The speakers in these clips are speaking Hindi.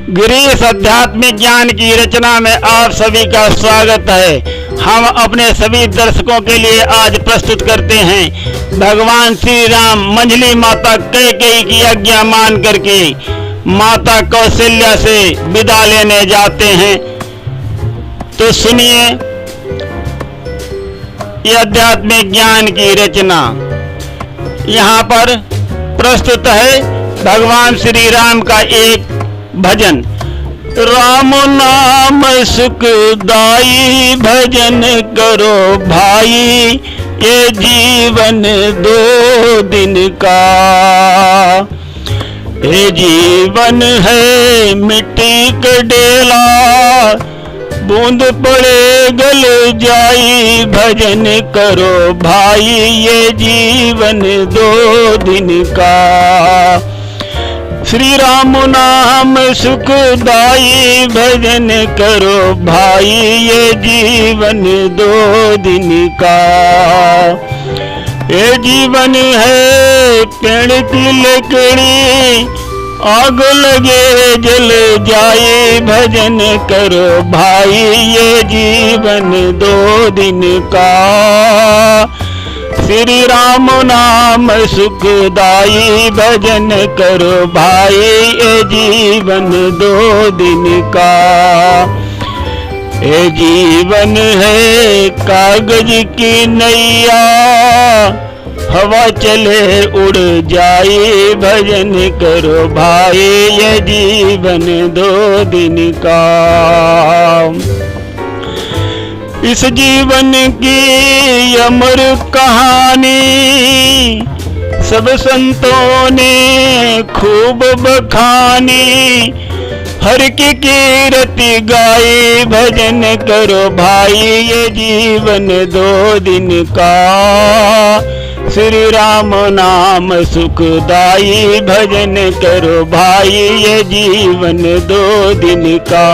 गिरीश आध्यात्मिक ज्ञान की रचना में आप सभी का स्वागत है। हम अपने सभी दर्शकों के लिए आज प्रस्तुत करते हैं भगवान श्री राम मंझली माता कैकेयी की आज्ञा मान करके माता कौशल्या से विदा लेने जाते हैं। तो सुनिए यह आध्यात्मिक ज्ञान की रचना। यहाँ पर प्रस्तुत है भगवान श्री राम का एक भजन। राम नाम सुखदाई भजन करो भाई, ये जीवन 2 दिन का। ये जीवन है मिट्टी का डेला, बूंद पड़े गल जाई भजन करो भाई, ये जीवन 2 दिन का। श्री राम नाम सुखदाई भजन करो भाई, ये जीवन 2 दिन का। ये जीवन है पेड़ की लकड़ी, आग लगे जल जाए भजन करो भाई, ये जीवन 2 दिन का। श्री राम नाम सुखदाई भजन करो भाई, ये जीवन 2 दिन का। ये जीवन है कागज की नैया, हवा चले उड़ जाए भजन करो भाई, ये जीवन 2 दिन का। इस जीवन की अमर कहानी सब संतों ने खूब बखानी, हर की कीर्ति गाई भजन करो भाई, ये जीवन 2 दिन का। श्री राम नाम सुखदाई भजन करो भाई, ये जीवन 2 दिन का।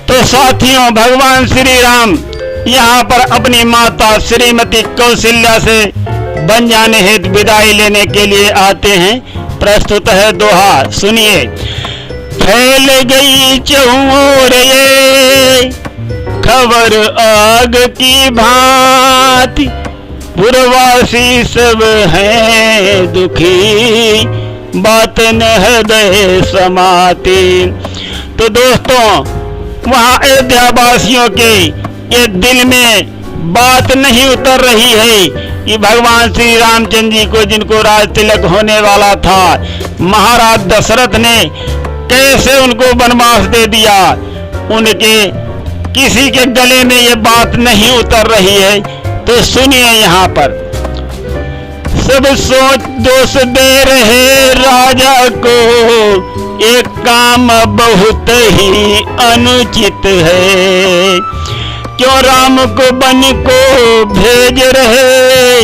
तो साथियों, भगवान श्री राम यहाँ पर अपनी माता श्रीमती कौशल्या से बन जाने हेतु विदाई लेने के लिए आते हैं। प्रस्तुत है दोहा, सुनिए। फैल गई चहुओर ये खबर आग की भांति, पुरवासी सब हैं दुखी, बात न हृदय समाती। तो दोस्तों, वहाँ अयोध्या वासियों के ये दिल में बात नहीं उतर रही है कि भगवान श्री रामचंद्र जी को, जिनको राज तिलक होने वाला था, महाराज दशरथ ने कैसे उनको वनवास दे दिया। उनके किसी के गले में ये बात नहीं उतर रही है। तो सुनिए यहाँ पर। सब सोच दोष दे रहे राजा को, एक काम बहुत ही अनुचित है। क्यों राम को वन को भेज रहे,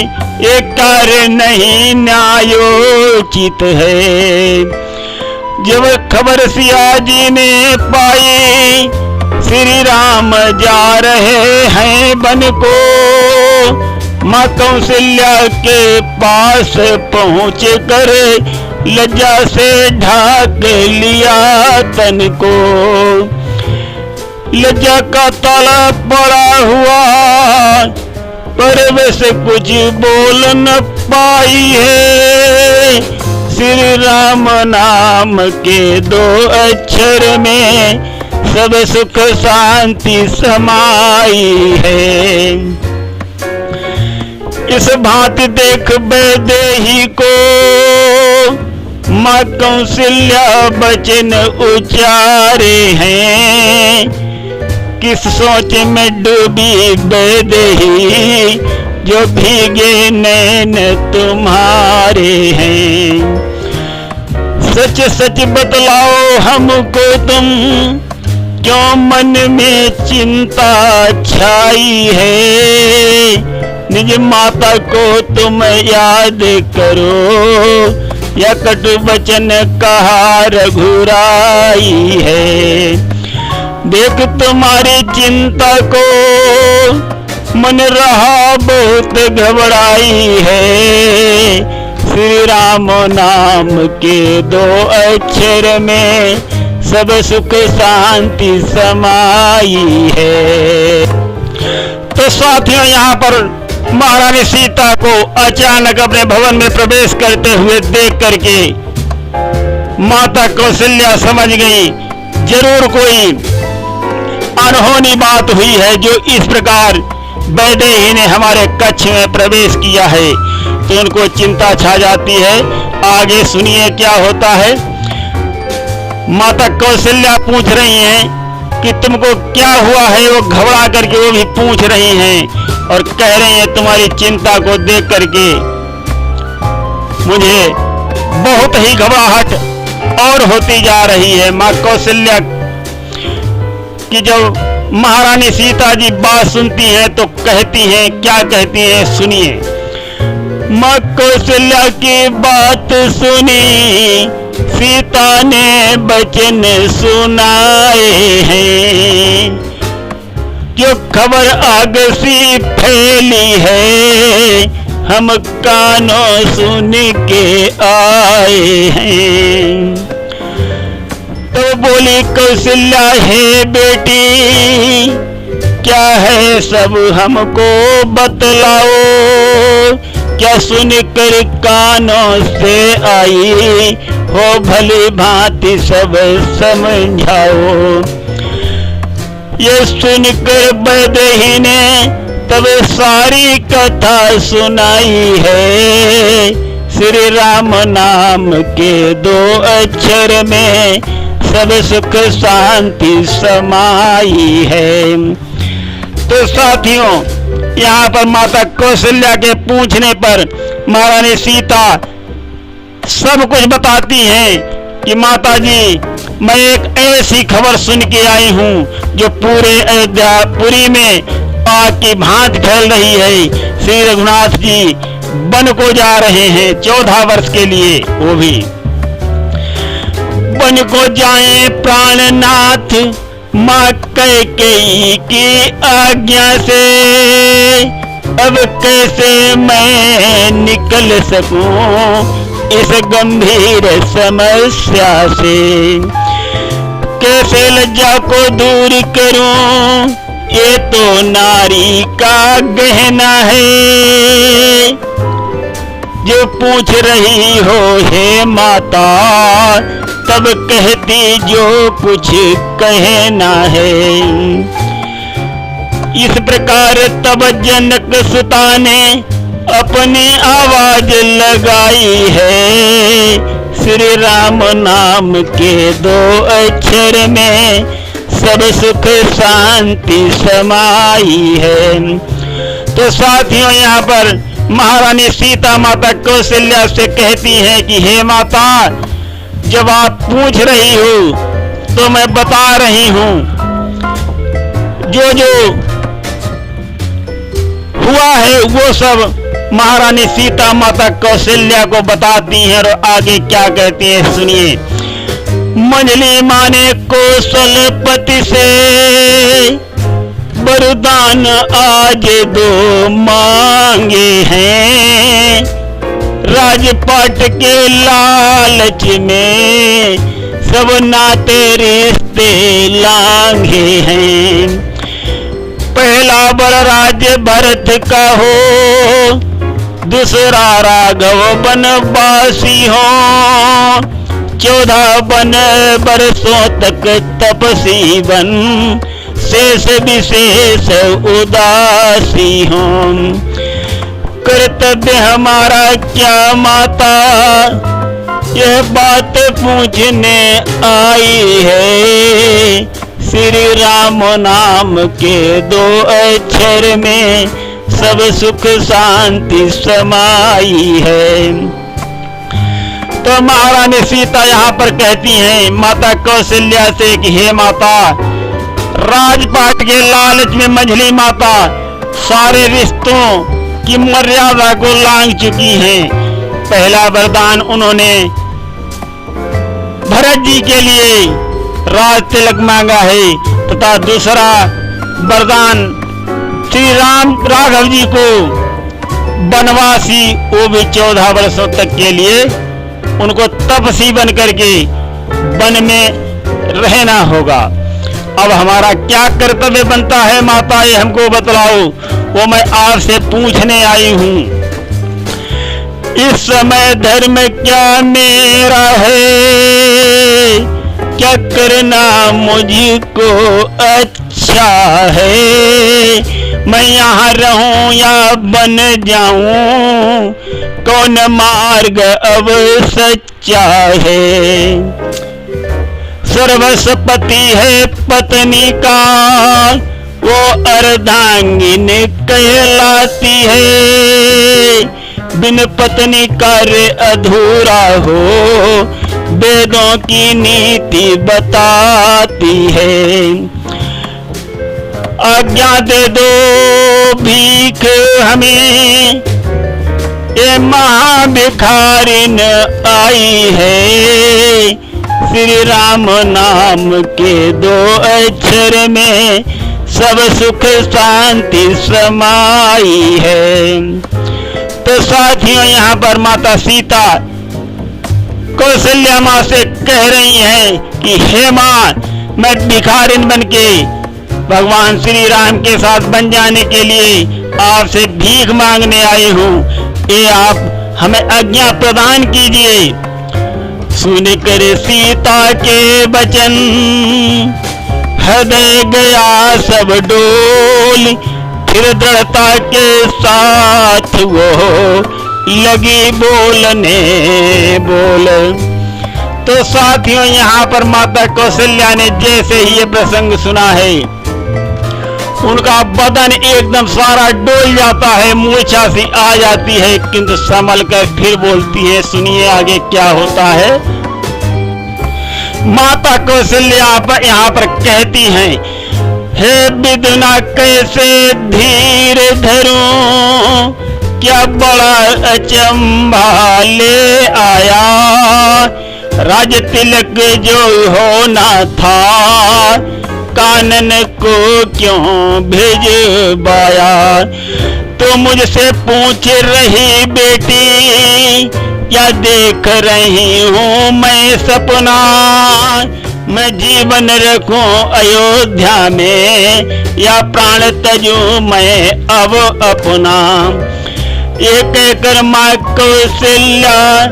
एक कार्य नहीं न्यायोचित है। जब खबर सिया जी ने पाई, श्री राम जा रहे हैं वन को, माँ कौशल्या के पास पहुँच कर लज्जा से ढाक लिया तन को। लज्जा का ताला पड़ा हुआ, पर वैसे कुछ बोल न पाई है। श्री राम नाम के 2 अक्षर में सब सुख शांति समाई है। इस भांति देख वैदेही को, माँ कौशल्या वचन उच्चारे हैं। किस सोच में डूबी वैदेही, जो भीगे नैन तुम्हारे हैं। सच सच बतलाओ हमको तुम, क्यों मन में चिंता छाई है। निज माता को तुम याद करो, या कटु वचन कहा रघुराई है। देख तुम्हारी चिंता को, मन रहा बहुत घबराई है। श्री राम नाम के 2 अक्षर में सब सुख शांति समाई है। तो साथियों, यहाँ पर महारानी सीता को अचानक अपने भवन में प्रवेश करते हुए देख करके माता कौशल्या समझ गई जरूर कोई अनहोनी बात हुई है, जो इस प्रकार वैदेही ने हमारे कक्ष में प्रवेश किया है। तो उनको चिंता छा जाती है। आगे सुनिए क्या होता है। माता कौशल्या पूछ रही हैं कि तुमको क्या हुआ है। वो घबरा करके वो भी पूछ रही हैं और कह रही हैं तुम्हारी चिंता को देख करके मुझे बहुत ही घबराहट और होती जा रही है। माँ कौशल्या कि जब महारानी सीता जी बात सुनती हैं तो कहती हैं, क्या कहती हैं सुनिए। माँ कौशल्या की बात सुनी, सीता ने वचन सुनाए हैं, जो खबर आग सी फैली है, हम कानों सुन के आए हैं। तो बोली कौशल्या, है बेटी क्या है सब हमको बतलाओ, क्या सुनकर कानों से आई हो भली भांति सब समझाओ। ये सुनकर वैदेही ने तब सारी कथा सुनाई है, श्री राम नाम के 2 अक्षर में सब सुख शांति समाई है। तो साथियों, यहाँ पर माता कौशल्या के पूछने पर महारानी सीता सब कुछ बताती हैं कि माता जी, मैं एक ऐसी खबर सुन के आई हूँ जो पूरे अयोध्यापुरी में आग की भांति फैल रही है। श्री रघुनाथ जी वन को जा रहे हैं 14 वर्ष के लिए, वो भी वन को जाए प्राणनाथ माँ कैकेयी की आज्ञा से। अब कैसे मैं निकल सकूं इस गंभीर समस्या से, कैसे लज्जा को दूर करूं, ये तो नारी का गहना है। जो पूछ रही हो हे माता, तब कहती जो कुछ कहना है। इस प्रकार तब जनक सुता ने अपनी आवाज लगाई है, श्री राम नाम के 2 अक्षर में सब सुख शांति समाई है। तो साथियों, यहाँ पर महारानी सीता माता कौशल्या से कहती हैं कि हे माता, जब आप पूछ रही हो तो मैं बता रही हूँ, जो जो हुआ है वो सब महारानी सीता माता कौशल्या को बताती हैं। और आगे क्या कहती हैं सुनिए। मंजली माँ ने कौशलपति से वरदान आज 2 मांगे हैं, राजपाट के लालच में सब नाते रिश्ते लांघे हैं। पहला वर राज्य भरत का हो, दूसरा राघव बनवासी हो, 14 बरसों तक तपसी बन, शेष विशेष उदासी हो। कर्तव्य हमारा क्या माता, यह बात पूछने आई है, श्री राम नाम के 2 अक्षर में सब सुख शांति समाई है। तो महारानी सीता यहाँ पर कहती हैं माता कौशल्या से कि हे माता, राजपाट के लालच में मंझली माता सारे रिश्तों की मर्यादा को लांघ चुकी हैं। पहला वरदान उन्होंने भरत जी के लिए राज तिलक मांगा है, तथा दूसरा वरदान श्री राम राघव जी को बनवासी, वो भी 14 वर्षों तक के लिए उनको तपसी बन करके वन में रहना होगा। अब हमारा क्या कर्तव्य बनता है माता, ये हमको बतलाओ, वो मैं आपसे पूछने आई हूँ। इस समय धर्म क्या मेरा है, क्या करना मुझको अच्छा है। मैं यहाँ रहूं या बन जाऊं, कौन मार्ग अब सच्चा है। सर्वस्पति है पत्नी का, वो अर्धांगिन कहलाती है। बिन पत्नी कार्य अधूरा हो, वेदों की नीति बताती है। आज्ञा दे दो भीख हमें, ये महाभिखारिन आई है। श्री राम नाम के 2 अक्षर में सब सुख शांति समाई है। तो साथियों, यहाँ पर माता सीता कौशल्या माँ से कह रही हैं कि हे माँ, मैं भिखारिन बनके भगवान श्री राम के साथ बन जाने के लिए आपसे भीख मांगने आई हूँ, ये आप हमें आज्ञा प्रदान कीजिए। सुनकर सीता के वचन हृदय गया सब डोल, फिर दृढ़ता के साथ वो लगी बोलने बोल। तो साथियों, यहाँ पर माता कौशल्या ने जैसे ही ये प्रसंग सुना है, उनका बदन एकदम सारा डोल जाता है, मूर्छा सी आ जाती है, किंतु संभल कर फिर बोलती है। सुनिए आगे क्या होता है। माता कौशल्या यहाँ पर कहती हैं, हे विदुना कैसे धीर धरूं, क्या बड़ा अचंभा ले आया। राज तिलक जो होना था, कानन को क्यों भिजवाया। तो मुझसे पूछ रही बेटी, क्या देख रही हूँ मैं सपना। मैं जीवन रखूं अयोध्या में, या प्राण तजूं मैं अब अपना। ये कहकर माँ कौशल्या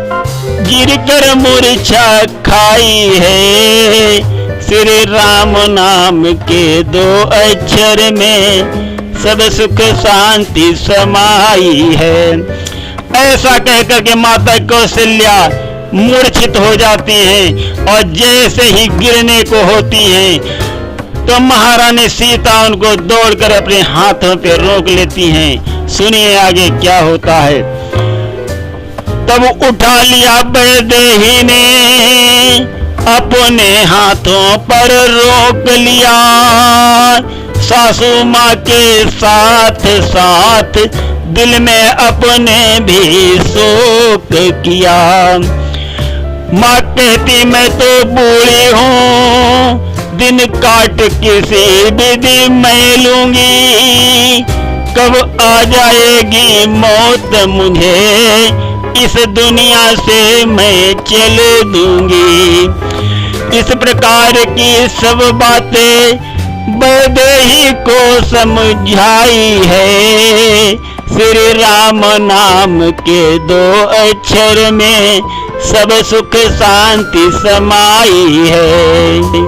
गिर कर मूर्छा खाई है। श्री राम नाम के 2 अक्षर में सब सुख शांति समाई है। ऐसा कहकर के माता कौशल्या मूर्छित हो जाती हैं, और जैसे ही गिरने को होती हैं तो महारानी सीता उनको दौड़कर अपने हाथों पे रोक लेती हैं। सुनिए आगे क्या होता है। तब उठा लिया वैदेही ने, अपने हाथों पर रोक लिया। सासू माँ के साथ साथ दिल में अपने भी शोक किया। माँ कहती मैं तो बूढ़ी हूँ, दिन काट किसी विधि मैं लूंगी। कब आ जाएगी मौत मुझे, इस दुनिया से मैं चल दूंगी। इस प्रकार की सब बातें वैदेही को समझाई है। श्री राम नाम के 2 अक्षर में सब सुख शांति समाई है।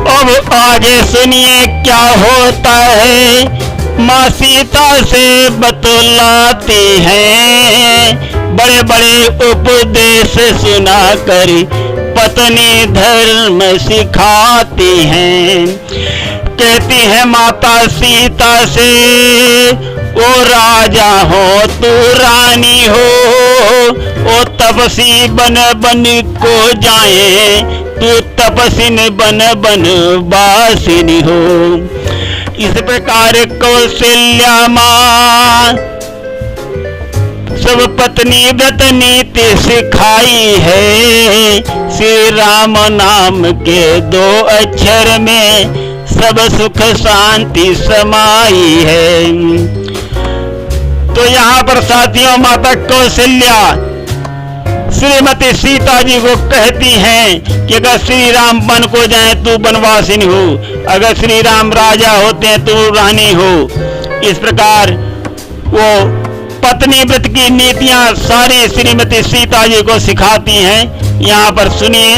अब आगे सुनिए क्या होता है। माँ सीता से बतलाती हैं, बड़े बड़े उपदेश सुना कर पत्नी धर्म सिखाती हैं। कहती है माता सीता से, ओ राजा हो तू रानी हो, ओ तपसी बन बन को जाए, तू तपसिन बन बन बासिनी हो। इस प्रकार कौशल्या माँ सब पत्नी व्रत नीति सिखाई है। श्री राम नाम के 2 अक्षर में सब सुख शांति समाई है। तो यहाँ पर साथियों माता कौशल्या श्रीमती सीता जी को कहती हैं कि अगर श्री राम वन को जाए तू वनवासिनी हो, अगर श्री राम राजा होते हैं तो रानी हो। इस प्रकार वो पत्नी व्रत की नीतियां सारी श्रीमती सीता जी को सिखाती हैं। यहाँ पर सुनिए,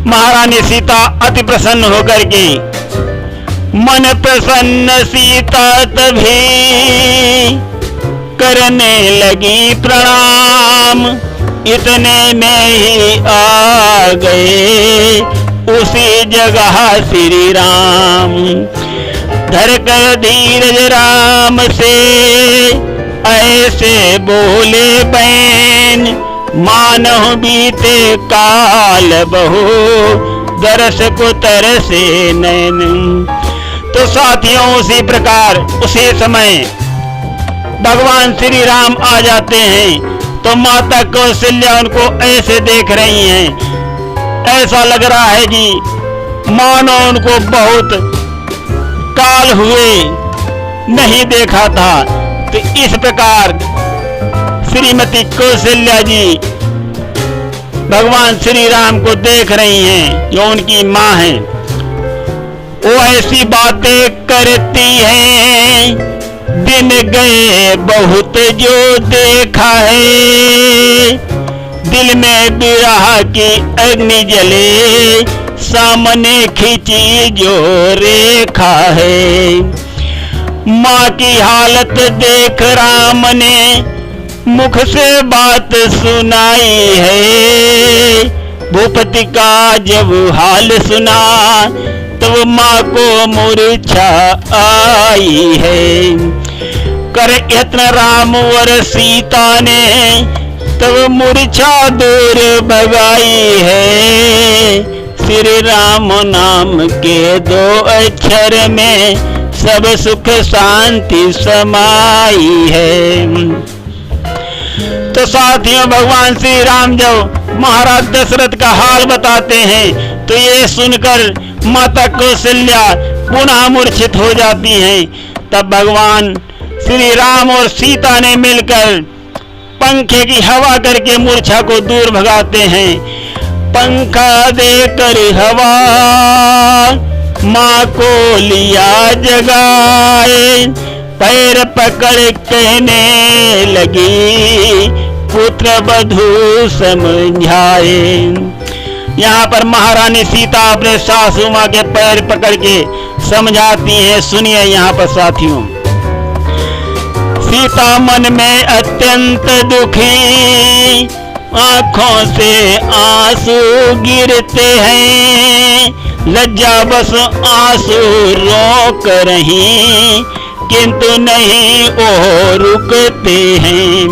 महारानी सीता अति प्रसन्न होकर के, मन प्रसन्न सीता तभी करने लगी प्रणाम, इतने में ही आ गए उसी जगह श्री राम। धर कर धीरज राम से ऐसे बोले बैन, मानो बीते काल बहु दरस को तरसे नैन। तो साथियों, उसी प्रकार उसी समय भगवान श्री राम आ जाते हैं। तो माता कौशल्या उनको ऐसे देख रही हैं, ऐसा लग रहा है कि मानो उनको बहुत काल हुए नहीं देखा था। तो इस प्रकार श्रीमती कौशल्या जी भगवान श्री राम को देख रही हैं, जो उनकी माँ हैं। वो ऐसी बातें करती हैं, दिन गए बहुत जो देखा है, दिल में विरह की अग्नि जले, सामने खींची जो रेखा है। माँ की हालत देख राम ने मुख से बात सुनाई है, भूपति का जब हाल सुना तब माँ को मूर्छा आई है। कर यत्न राम और सीता ने तब मूर्छा दूर भगाई है, श्री राम नाम के दो अक्षर में सब सुख शांति समाई है। तो साथियों, भगवान श्री राम जब महाराज दशरथ का हाल बताते हैं तो ये सुनकर माता कौशल्या पुनः मूर्छित हो जाती हैं। तब भगवान श्री राम और सीता ने मिलकर पंखे की हवा करके मूर्छा को दूर भगाते हैं। पंखा देकर हवा माँ को लिया जगाए, पैर पकड़ कहने लगी पुत्र वधू समझाए। यहाँ पर महारानी सीता अपने सासू माँ के पैर पकड़ के समझाती हैं। सुनिए यहाँ पर साथियों, सीता मन में अत्यंत दुखी, आंखों से आंसू गिरते हैं, लज्जा बस आंसू रोक रही किंतु नहीं वो रुकते हैं।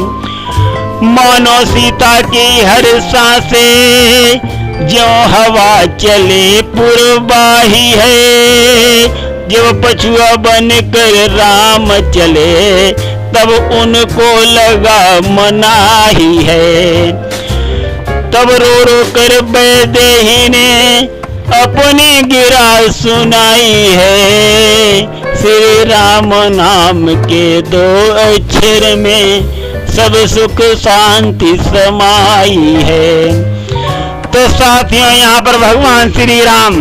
मानो सीता की हर सांसें जो हवा चले पूर्वाही है, जब पछुआ बनकर राम चले तब उनको लगा मनाही है। तब रो रो कर वैदेही ने अपनी गिरा सुनाई है, श्री राम नाम के दो अक्षर में सब सुख शांति समाई है। तो साथियों, यहाँ पर भगवान श्री राम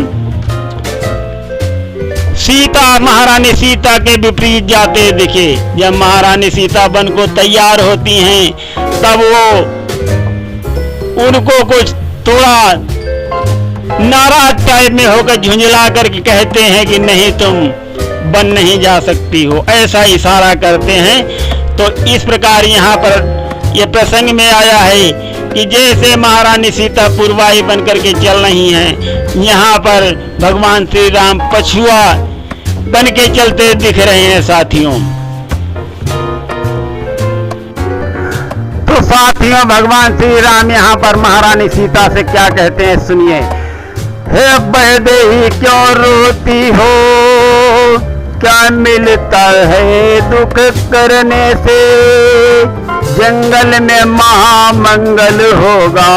सीता महारानी सीता के विपरीत जाते दिखे। जब महारानी सीता बन को तैयार होती हैं तब वो उनको कुछ थोड़ा नाराज टाइप में होकर झुंझला करके कहते हैं कि नहीं, तुम बन नहीं जा सकती हो, ऐसा इशारा करते हैं। तो इस प्रकार यहाँ पर यह प्रसंग में आया है कि जैसे महारानी सीता पूर्वाही बन करके चल रही हैं, यहाँ पर भगवान श्री राम पछुआ बन के चलते दिख रहे हैं। साथियों, तो साथियों, भगवान श्री राम यहाँ पर महारानी सीता से क्या कहते हैं, सुनिए। हे वैदेही क्यों रोती हो, क्या मिलता है दुख करने से, जंगल में महामंगल होगा,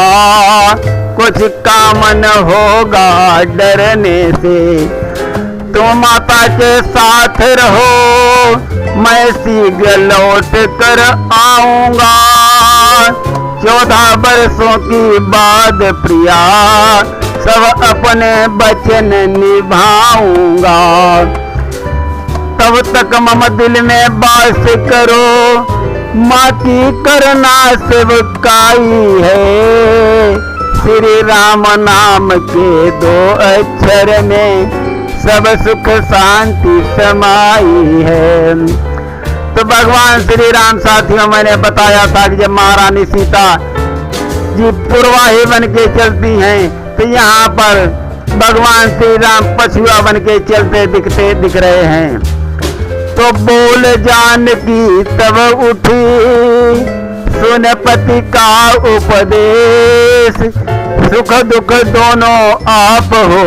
कुछ काम न होगा डरने से। तुम माता के साथ रहो, मैं शीघ्र लौट कर आऊंगा, 14 वर्षों की बाद प्रिया सब अपने वचन निभाऊंगा। तब तक मम दिल में वास करो, माँ की करना सेवकाई है। श्री राम नाम के 2 अक्षर में सब सुख शांति समाई है। तो भगवान श्री राम साथियों, मैंने बताया था कि जब महारानी सीता जी पूर्वाही बन के चलती हैं तो यहाँ पर भगवान श्री राम पछुआ बन के चलते दिख रहे हैं। तो बोल जानकी तब उठी, सुन पति का उपदेश, सुख दुख दोनों आप हो,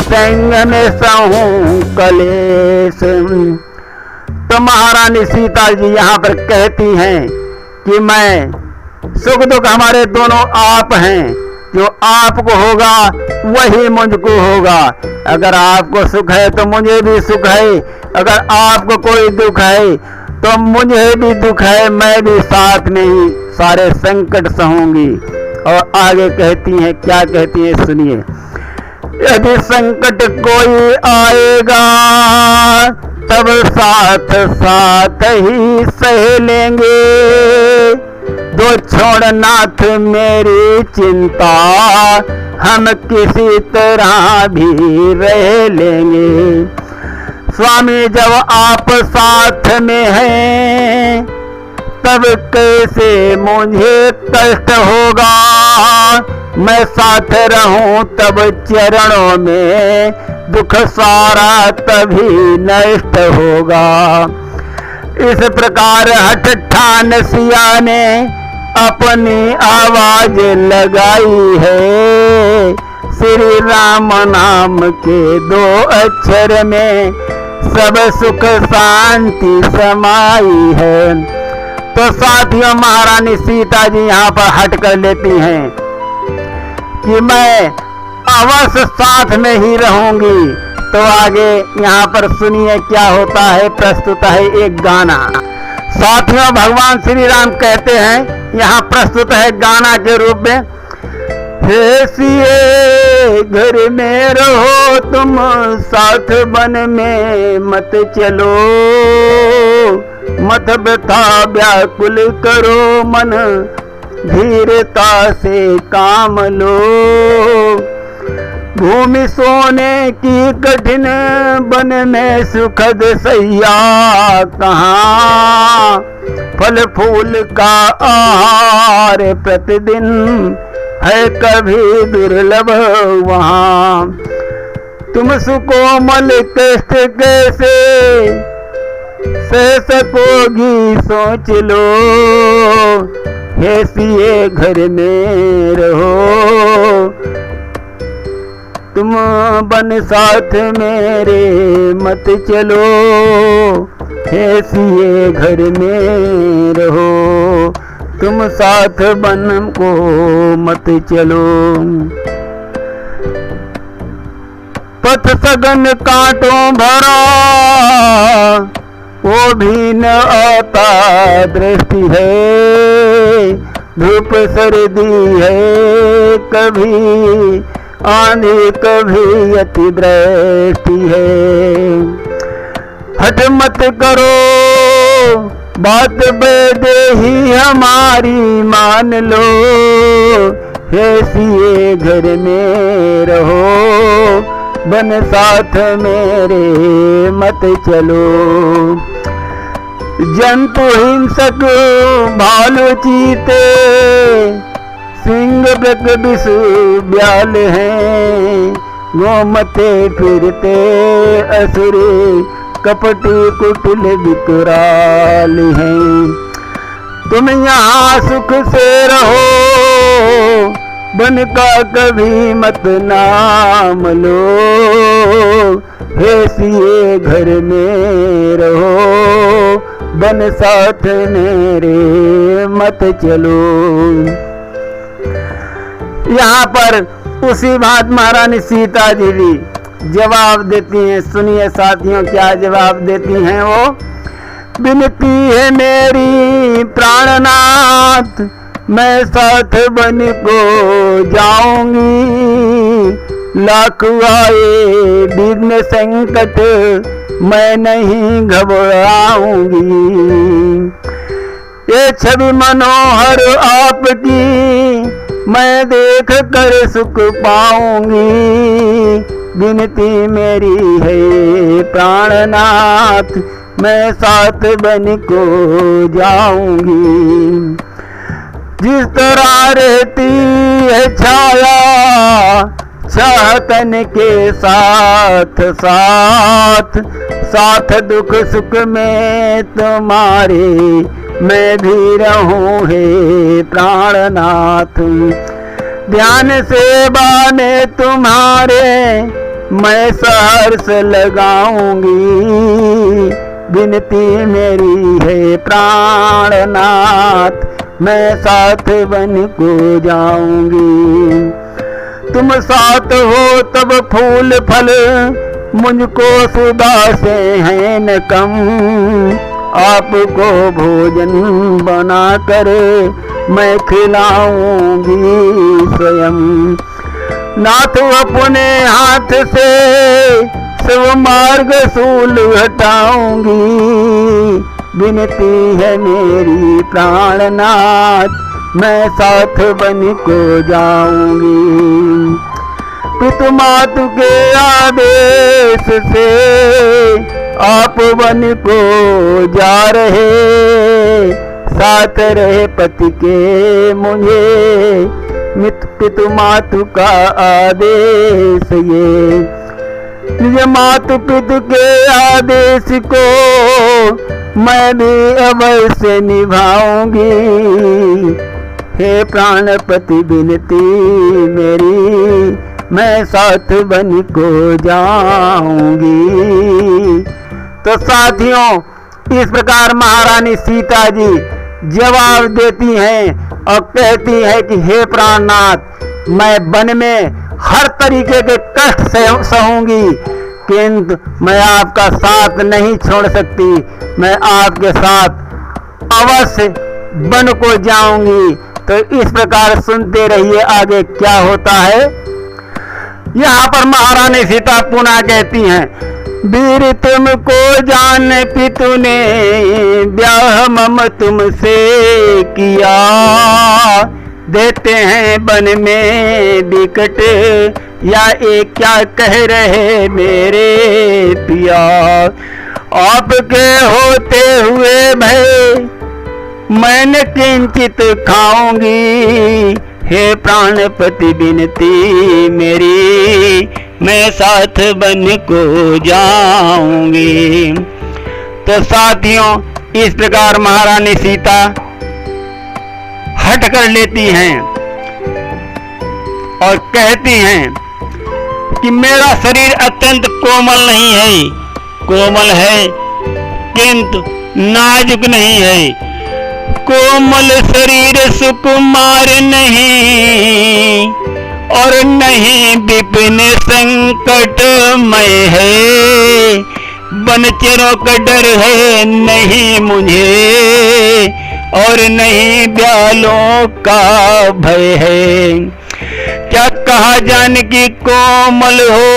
संग में सहूं कलेश। तो महारानी सीता जी यहाँ पर कहती हैं कि मैं सुख दुख हमारे दोनों आप हैं, जो आपको होगा वही मुझको होगा। अगर आपको सुख है तो मुझे भी सुख है, अगर आपको कोई दुख है तो मुझे भी दुख है, मैं भी साथ में ही सारे संकट सहूंगी। और आगे कहती हैं, क्या कहती हैं सुनिए। यदि संकट कोई आएगा तब साथ साथ ही सह लेंगे, दो छोड़ नाथ मेरी चिंता, हम किसी तरह भी रह लेंगे। स्वामी जब आप साथ में हैं तब कैसे मुझे कष्ट होगा, मैं साथ रहूं तब चरणों में दुख सारा तभी नष्ट होगा। इस प्रकार हठ ठान सिया ने अपनी आवाज लगाई है। श्री राम नाम के 2 अक्षर में सब सुख शांति समाई है। तो साथियों, महारानी सीता जी यहाँ पर हट कर लेती हैं कि मैं अवश्य साथ में ही रहूंगी। तो आगे यहाँ पर सुनिए क्या होता है। प्रस्तुत है एक गाना। साथियों, भगवान श्री राम कहते हैं, यहाँ प्रस्तुत है गाना के रूप में। हे सिए घर में रहो तुम, साथ बन में मत चलो, मत व्यथा व्याकुल करो मन, धीरता से काम लो। भूमि सोने की कठिन, बन में सुखद सैया कहाँ, फल फूल का आहार प्रतिदिन है कभी दुर्लभ वहाँ। तुम सुकोमल कष्ट कैसे सह सकोगी सोच लो, हे सिए घर में रहो तुम, बन साथ मेरे मत चलो, हे सिए घर में रहो तुम, साथ बन को मत चलो। पथ सघन कांटों भरा, वो भी न आता दृष्टि है, धूप सर्दी है कभी, आंधी कभी अति दृष्टि है। हट मत करो बात बेदेही हमारी मान लो, हे सिए घर में रहो बन साथ मेरे मत चलो। जंतु हिंसक भालू चीते, सिंह मृग विषु ब्याल हैं, गोमते फिरते असुरी, कपटी कुटिल विकराल हैं। तुम यहाँ सुख से रहो, बन का कभी मत नाम लो, हे सिए घर में रहो बन साथ मेरे मत चलो। यहाँ पर उसी बात महारानी सीता जी भी जवाब देती हैं। सुनिए साथियों क्या जवाब देती हैं वो। विनती है मेरी प्राणनाथ, मैं साथ बन को जाऊंगी। लाख आए विघ्न संकट मैं नहीं घबराऊंगी। ये छवि मनोहर आपकी मैं देख कर सुख पाऊंगी। विनती मेरी है प्राणनाथ मैं साथ बन को जाऊंगी। जिस तरह रहती है छाया चाहतन के साथ साथ, साथ दुख सुख में तुम्हारे मैं भी रहूं हे प्राणनाथ। ध्यान सेवा में तुम्हारे मैं सहर्ष लगाऊंगी। विनती मेरी है प्राणनाथ मैं साथ बन को जाऊंगी। तुम साथ हो तब फूल फल मुझको सुधा से है न कम। आपको भोजन बना कर मैं खिलाऊंगी स्वयं। नाथ अपने हाथ से सब मार्ग सूल हटाऊंगी। विनती है मेरी प्राणनाथ मैं साथ बन को जाऊंगी। पितु मातु के आदेश से आप बन को जा रहे। साथ रहे पति के मुझे पितु मातु का आदेश ये। निज मातु पितु के आदेश को मैं भी अवश्य निभाऊंगी। हे प्राणपति विनती मेरी मैं साथ बन को जाऊंगी। तो साथियों इस प्रकार महारानी सीता जी जवाब देती हैं और कहती है कि हे प्राणनाथ मैं वन में हर तरीके के कष्ट सहूंगी किंतु मैं आपका साथ नहीं छोड़ सकती। मैं आपके साथ अवश्य वन को जाऊंगी। तो इस प्रकार सुनते रहिए आगे क्या होता है। यहाँ पर महारानी सीता पुनः कहती हैं वीर तुमको जान पितु ने ब्याह मम तुमसे किया। देते हैं वन में विकट या एक क्या कह रहे मेरे पिया। आपके होते हुए भय मैंने किंचित खाऊंगी। हे प्राणपति विनती मेरी मैं साथ बन को जाऊंगी। तो साथियों इस प्रकार महारानी सीता हट कर लेती हैं और कहती हैं कि मेरा शरीर अत्यंत कोमल नहीं है, कोमल है किंतु नाजुक नहीं है। कोमल शरीर सुकुमार नहीं और नहीं विपिन संकटमय है। बनचरों का डर है नहीं मुझे और नहीं ब्यालों का भय है। क्या कहा जानकी कोमल हो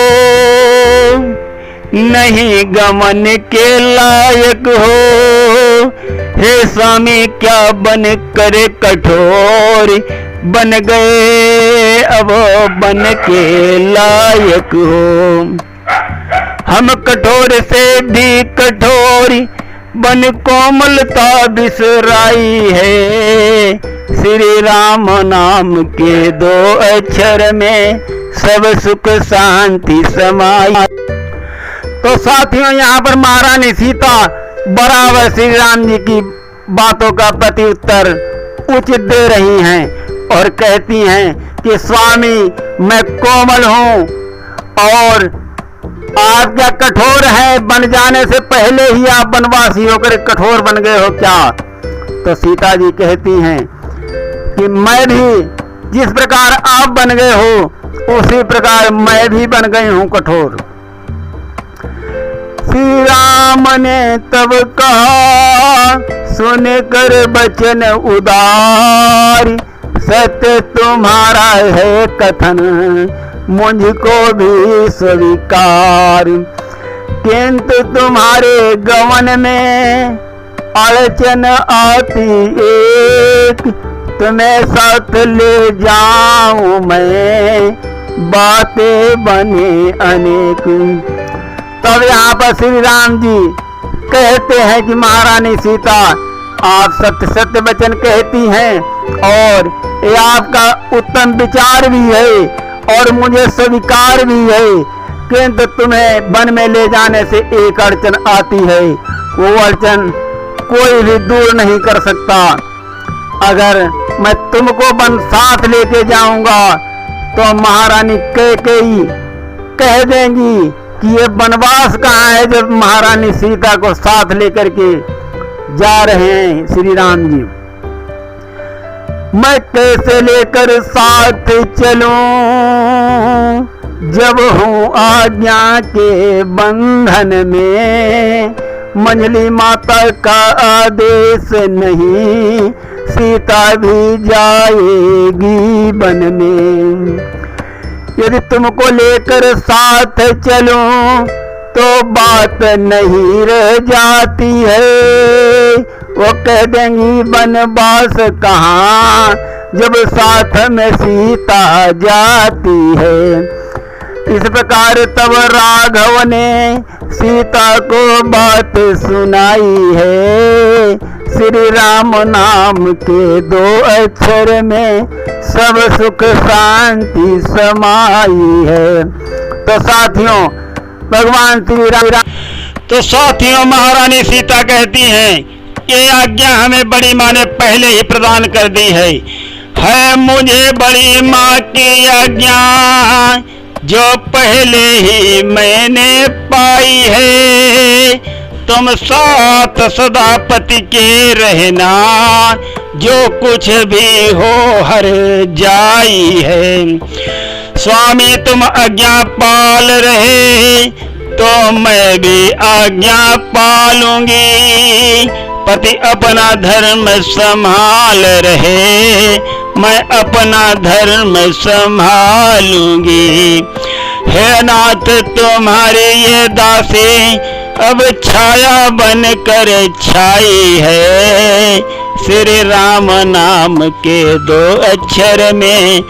नहीं गमन के लायक हो। हे स्वामी क्या बन करे कठोर बन गए अब बन के लायक हो। हम कठोर से भी कठोर बन कोमलता बिसराई है। श्री राम नाम के दो अक्षर में सब सुख शांति समाई। तो साथियों यहाँ पर महारानी सीता बराबर श्री राम जी की बातों का प्रति उत्तर उचित दे रही हैं और कहती हैं कि स्वामी मैं कोमल हूँ और आप क्या कठोर है। बन जाने से पहले ही आप वनवासी होकर कठोर बन गए हो क्या। तो सीता जी कहती हैं कि मैं भी जिस प्रकार आप बन गए हो उसी प्रकार मैं भी बन गई हूँ कठोर। श्री राम ने तब कहा सुन कर बचन उदार, सत्य तुम्हारा है कथन मुझको भी स्वीकार, किंतु तुम्हारे गमन में अड़चन आती एक, तुम्हें साथ ले जाऊं मैं, बातें बने अनेक। तब यहाँ पर श्री राम जी कहते हैं कि महारानी सीता आप सत्य सत्य वचन कहती हैं और ये आपका उत्तम विचार भी है और मुझे स्वीकार भी है, किंतु तुम्हें वन में ले जाने से एक अड़चन आती है, वो अड़चन कोई भी दूर नहीं कर सकता। अगर मैं तुमको वन साथ लेके जाऊंगा तो महारानी कैकेयी कह देंगी कि ये वनवास कहाँ है जब महारानी सीता को साथ लेकर के जा रहे हैं श्री राम जी। मैं कैसे लेकर साथ चलूं जब हूँ आज्ञा के बंधन में, मंजली माता का आदेश नहीं, सीता भी जाएगी वन में। यदि तुमको लेकर साथ चलूं तो बात नहीं रह जाती है, वो कह देंगी वनवास कहाँ जब साथ में सीता जाती है। इस प्रकार तब राघव ने सीता को बात सुनाई है, श्री राम नाम के दो अक्षर में सब सुख शांति समाई है। तो साथियों भगवान श्री राम, तो साथियों महारानी सीता कहती हैं ये आज्ञा हमें बड़ी माँ ने पहले ही प्रदान कर दी है मुझे बड़ी माँ की आज्ञा जो पहले ही मैंने पाई है, तुम साथ सदा पति के रहना, जो कुछ भी हो हर जाई है। स्वामी तुम आज्ञा पाल रहे तो मैं भी आज्ञा पालूंगी, पति अपना धर्म संभाल रहे मैं अपना धर्म संभालूंगी। हे नाथ तुम्हारी ये दासी अब छाया बन कर छाई है, श्री राम नाम के दो अक्षर में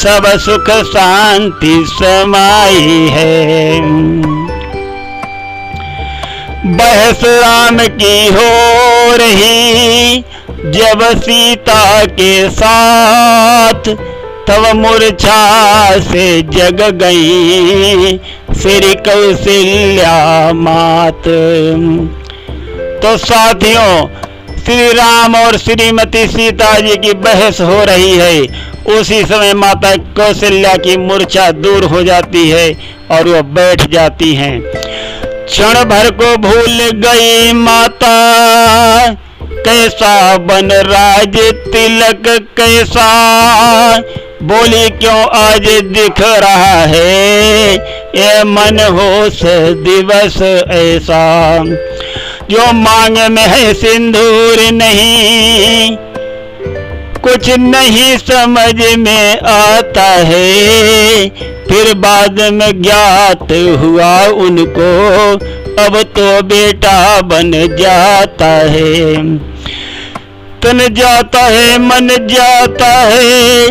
सब सुख शांति समाई है। बहस राम की हो रही जब सीता के साथ, तब मूर्छा से जग गई श्री कौशल्या मात। तो साथियों श्री राम और श्रीमती सीता जी की बहस हो रही है, उसी समय माता कौशल्या की मूर्छा दूर हो जाती है और वह बैठ जाती हैं। क्षण भर को भूल गई माता कैसा बन राज तिलक कैसा, बोली क्यों आज दिख रहा है ये मन होश दिवस ऐसा, जो मांग में है सिंदूर नहीं कुछ नहीं समझ में आता है, फिर बाद में ज्ञात हुआ उनको अब तो बेटा बन जाता है। तन जाता है मन जाता है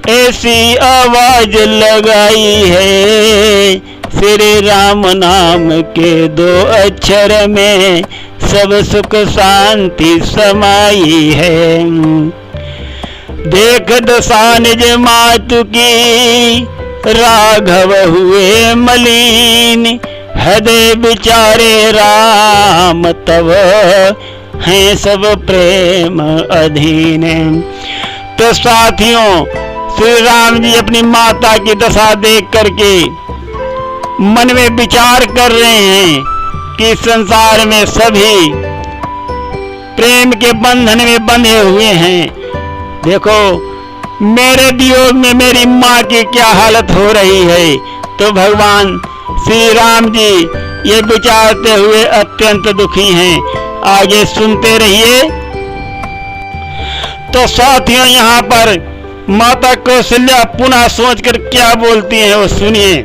ऐसी आवाज लगाई है, श्री राम नाम के दो अक्षर में सब सुख शांति समाई है। देख दशा निज मातु की राघव हुए मलिन, हृदय बिचारे राम तब हैं सब प्रेम अधीन। तो साथियों श्री राम जी अपनी माता की दशा देख करके मन में विचार कर रहे हैं कि संसार में सभी प्रेम के बंधन में बंधे हुए हैं। देखो मेरे वियोग में मेरी माँ की क्या हालत हो रही है। तो भगवान श्री राम जी ये विचारते हुए अत्यंत दुखी हैं। आगे सुनते रहिए। तो साथियों, यहाँ पर माता कौशल्या पुनः सोचकर क्या बोलती हैं वो सुनिए।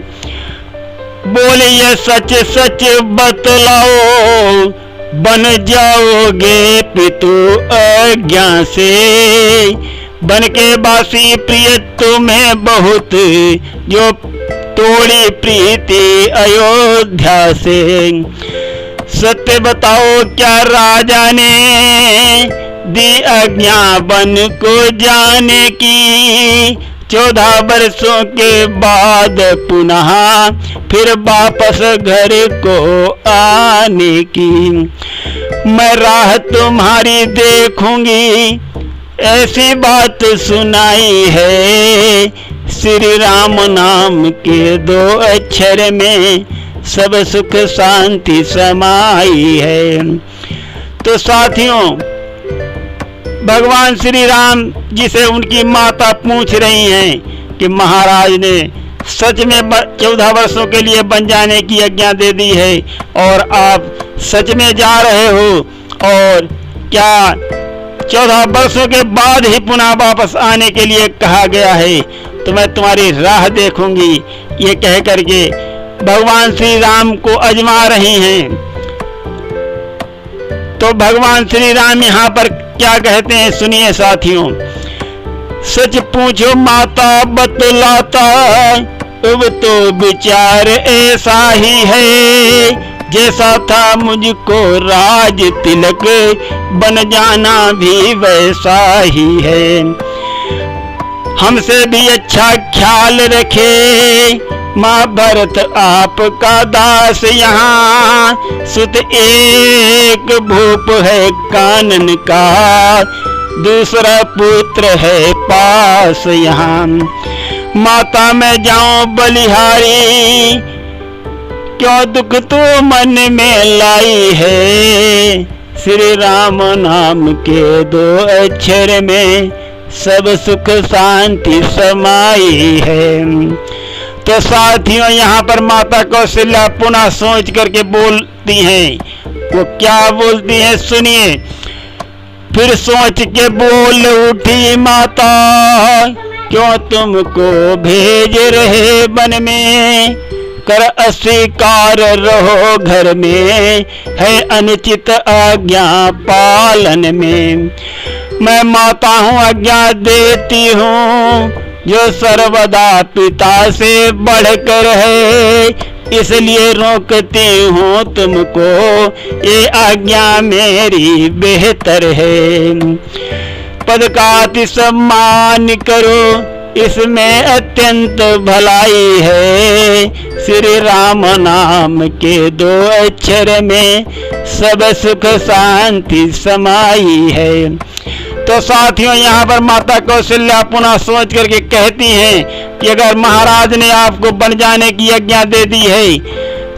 बोलिए सच सच बतलाओ, बन जाओगे पितु आज्ञा से, बन के बासी प्रिय तुम्हें बहुत, जो तोड़ी प्रीति अयोध्या से। सत्य बताओ क्या राजा ने दी आज्ञा बन को जाने की, 14 वर्षों के बाद पुनः फिर वापस घर को आने की। मैं राह तुम्हारी देखूंगी, ऐसी बात सुनाई है, श्री राम नाम के 2 अक्षर में सब सुख शांति समाई है। तो साथियों, भगवान श्री राम जी से उनकी माता पूछ रही हैं कि महाराज ने सच में 14 वर्षों के लिए बन जाने की आज्ञा दे दी है और आप सच में जा रहे हो, और क्या 14 वर्षों के बाद ही पुनः वापस आने के लिए कहा गया है, तो मैं तुम्हारी राह देखूंगी। ये कह करके भगवान श्री राम को अजमा रही हैं। तो भगवान श्री राम यहाँ पर क्या कहते हैं सुनिए साथियों। सच पूछो माता बतलाता, अब तो विचार ऐसा ही है, जैसा था मुझको राज तिलक, बन जाना भी वैसा ही है। हमसे भी अच्छा ख्याल रखे माँ भरत आपका दास, यहाँ सुत एक भूप है कानन का, दूसरा पुत्र है पास यहाँ। माता मैं जाऊं बलिहारी, क्यों दुख तो मन में लाई है, श्री राम नाम के 2 अक्षर में सब सुख शांति समाई है। तो साथियों, यहाँ पर माता कौशल्या पुनः सोच करके बोलती हैं। वो क्या बोलती हैं सुनिए। फिर सोच के बोल उठी माता, क्यों तुमको भेज रहे वन में, कर अस्वीकार रहो घर में, है अनुचित आज्ञा पालन में। मैं माता हूँ आज्ञा देती हूँ, जो सर्वदा पिता से बढ़कर है, इसलिए रोकती हूँ तुमको, ये आज्ञा मेरी बेहतर है। पद का अति सम्मान करो, इसमें अत्यंत भलाई है, श्री राम नाम के 2 अक्षर में सब सुख शांति समाई है। तो साथियों, यहाँ पर माता कौशल्या पुनः सोच करके कहती हैं कि अगर महाराज ने आपको बन जाने की आज्ञा दे दी है,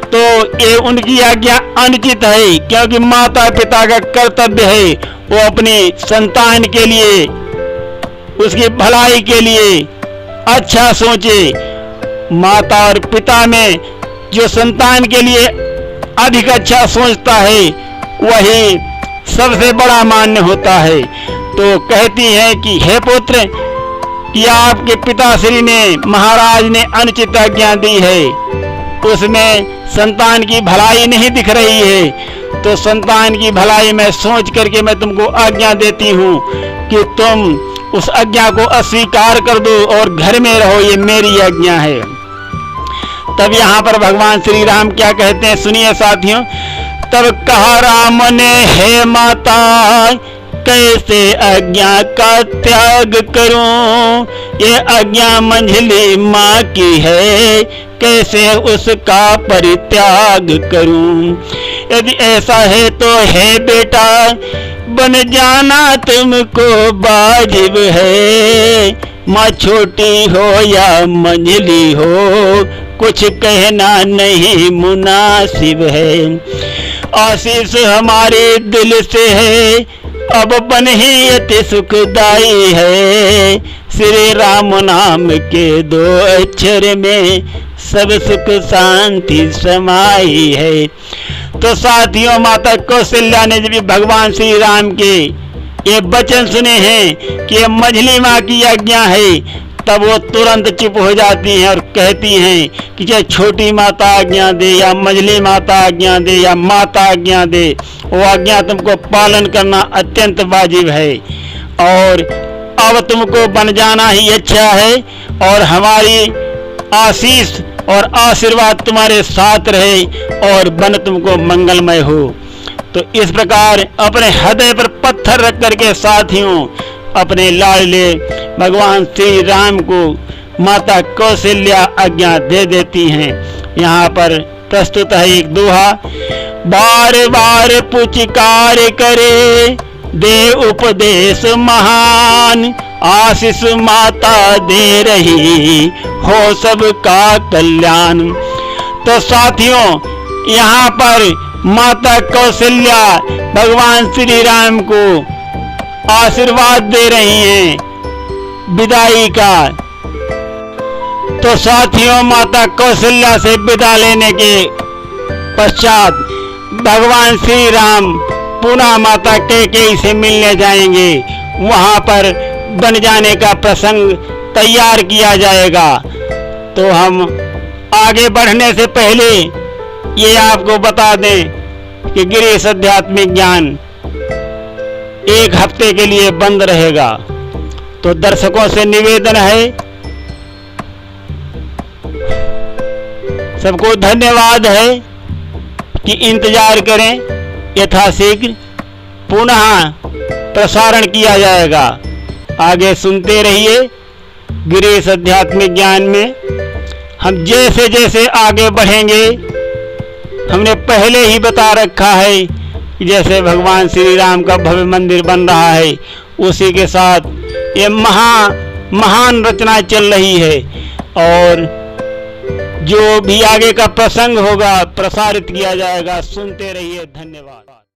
तो ये उनकी आज्ञा अनुचित है, क्योंकि माता पिता का कर्तव्य है वो अपनी संतान के लिए, उसकी भलाई के लिए अच्छा सोचे। माता और पिता में जो संतान के लिए अधिक अच्छा सोचता है, वही सबसे बड़ा मान्य होता है। तो कहती है कि हे पुत्र, कि आपके पिताश्री ने, महाराज ने अनुचित आज्ञा दी है, उसमें संतान की भलाई नहीं दिख रही है, तो संतान की भलाई में सोच करके मैं तुमको आज्ञा देती हूँ कि तुम उस आज्ञा को अस्वीकार कर दो और घर में रहो, ये मेरी आज्ञा है। तब यहाँ पर भगवान श्री राम क्या कहते हैं सुनिए साथियों। तब कहा राम ने, हे माता, कैसे आज्ञा का त्याग करूं, ये आज्ञा मंझली माँ की है, कैसे उसका परित्याग करूं। यदि ऐसा है तो है बेटा, बन जाना तुमको वाजिब है, माँ छोटी हो या मंझली हो, कुछ कहना नहीं मुनासिब है। आशीष हमारे दिल से है, अब बन ही अति सुखदाई है, श्री राम नाम के 2 अक्षर में सब सुख शांति समाई है। तो साथियों, माता कौशल्या ने जब भगवान श्री राम के ये वचन सुने हैं कि ये मझली माँ की आज्ञा है, तब वो तुरंत चुप हो जाती हैं और कहती हैं कि चाहे छोटी माता आज्ञा दे या मझली माता आज्ञा दे या माता आज्ञा दे, वो आज्ञा तुमको पालन करना अत्यंत वाजिब है और अब तुमको बन जाना ही अच्छा है और हमारी आशीष और आशीर्वाद तुम्हारे साथ रहे और बन तुमको मंगलमय हो। तो इस प्रकार अपने हृदय पर पत्थर रख करके साथियों अपने लाडले भगवान श्री राम को माता कौशल्या आज्ञा दे देती हैं। यहाँ पर प्रस्तुत है एक दोहा। बार बार पुचकार करे दे उपदेश महान, आशीष माता दे रही हो सबका कल्याण। तो साथियों, यहाँ पर माता कौशल्या भगवान श्री राम को आशीर्वाद दे रही हैं विदाई का। तो साथियों, माता कौशल्या से विदा लेने के पश्चात भगवान श्री राम पुनः माता कैकेयी से मिलने जाएंगे। वहां पर बन जाने का प्रसंग तैयार किया जाएगा। तो हम आगे बढ़ने से पहले ये आपको बता दें कि गिरीश आध्यात्मिक ज्ञान एक हफ्ते के लिए बंद रहेगा। तो दर्शकों से निवेदन है, सबको धन्यवाद है कि इंतजार करें, यथाशीघ्र पुनः प्रसारण किया जाएगा। आगे सुनते रहिए गिरीश आध्यात्मिक ज्ञान में। हम जैसे जैसे आगे बढ़ेंगे, हमने पहले ही बता रखा है कि जैसे भगवान श्री राम का भव्य मंदिर बन रहा है, उसी के साथ ये महान रचना चल रही है और जो भी आगे का प्रसंग होगा प्रसारित किया जाएगा। सुनते रहिए। धन्यवाद।